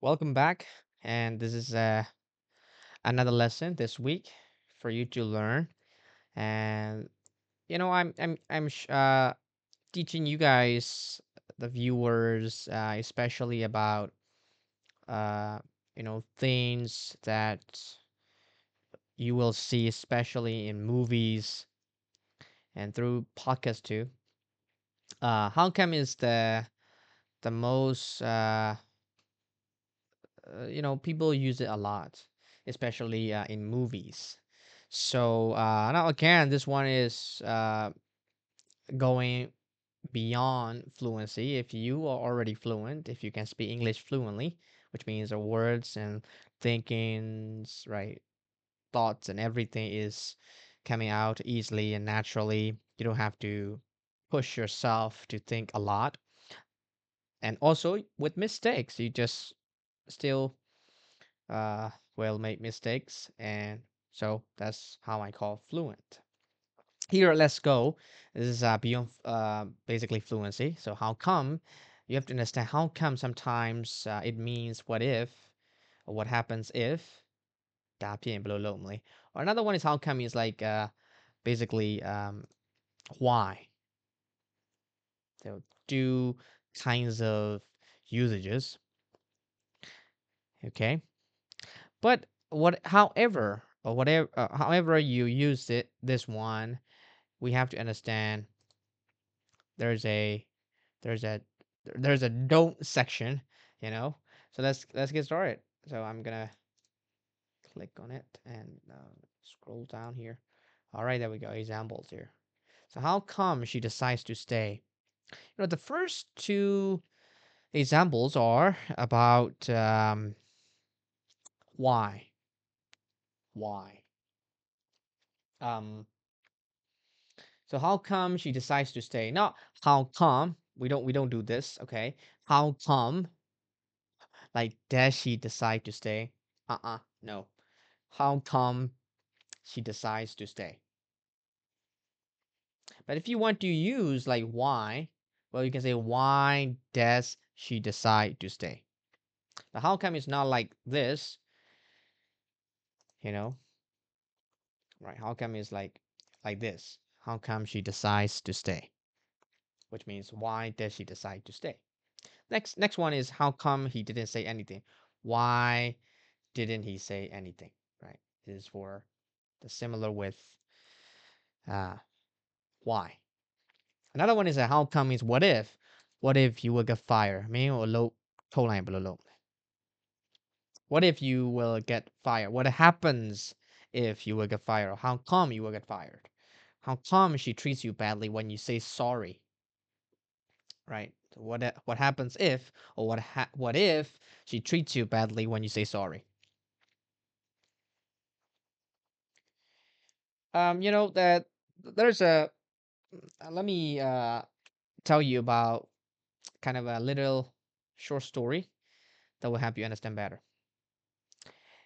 Welcome back, and this is another lesson this week for you to learn. And I'm teaching you guys, the viewers, especially about uh, things that you will see, especially in movies and through podcasts too. How come is the most people use it a lot, especially in movies. So now again, this one is going beyond fluency. If you are already fluent, if you can speak English fluently, which means the words and thinkings, right, thoughts and everything is coming out easily and naturally. You don't have to push yourself to think a lot. And also with mistakes, you just still will make mistakes, and so that's how I call fluent. Here, let's go. This is beyond basically fluency. So how come? You have to understand how come sometimes it means what if, or what happens if. 答辩 or another one is how come is like basically why. So two kinds of usages. Okay. But however you use it, this one, we have to understand there's a there's a there's a don't section, you know. So let's get started. So I'm gonna click on it and scroll down here. All right, there we go. Examples here. So how come she decides to stay? The first two examples are about why. Why? Um, So how come she decides to stay? Not how come. We don't do this, okay? How come like does she decide to stay? No. How come she decides to stay? But if you want to use like why, well you can say why does she decide to stay? The how come is not like this, you know, right? How come is like this. How come she decides to stay? Which means why does she decide to stay? Next one is how come he didn't say anything? Why didn't he say anything? Right? This is for the similar with uh why. Another one is a how come is what if? What if you will get fired? 没有漏偷懒不漏漏. What if you will get fired? What happens if you will get fired? Or how come you will get fired? How come she treats you badly when you say sorry? Right? So what happens if, or what if she treats you badly when you say sorry? That there's a let me tell you about kind of a little short story that will help you understand better.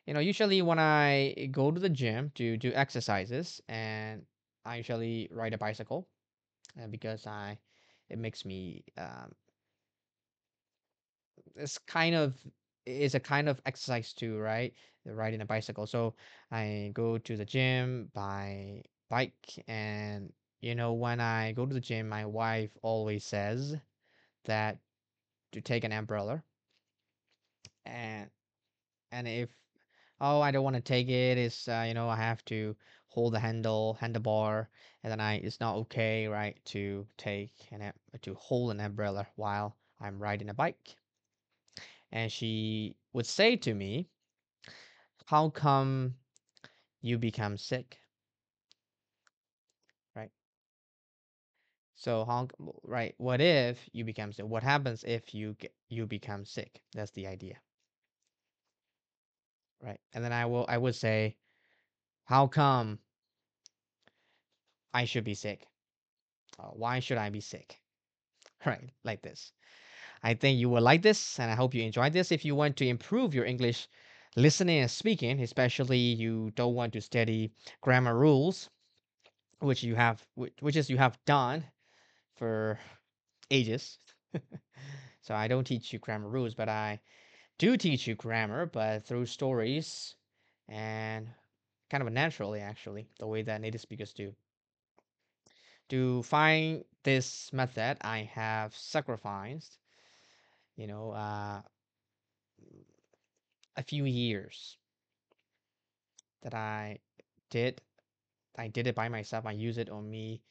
Usually when I go to the gym to do exercises, and I usually ride a bicycle, because I it makes me it's kind of is a kind of exercise too, right? Riding a bicycle. So I go to the gym by bike, and when I go to the gym, my wife always says that to take an umbrella, and if I don't want to take it, it's I have to hold the handlebar, and then I it's not okay, right, to to hold an umbrella while I'm riding a bike. And she would say to me, how come you become sick, right? So right, what if you become sick? What happens if you become sick? That's the idea, right? And then I would say, how come I should be sick? Why should I be sick? Right, like this. I think you will like this, and I hope you enjoyed this. If you want to improve your English listening and speaking, especially you don't want to study grammar rules, which is you have done for ages. So I don't teach you grammar rules, but I do teach you grammar, but through stories and kind of naturally, actually, the way that native speakers do. To find this method, I have sacrificed, you know, a few years that did. I did it by myself. I use it on me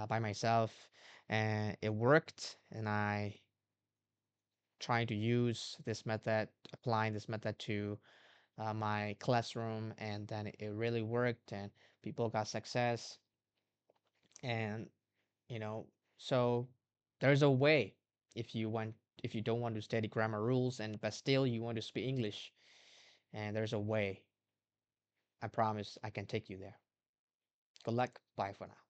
by myself, and it worked. And I tried to use this method, applying this method to my classroom, and then it really worked, and people got success. And you know, so there's a way if you want, if you don't want to study grammar rules, and but still you want to speak English, and there's a way. I promise I can take you there. Good luck. Bye for now.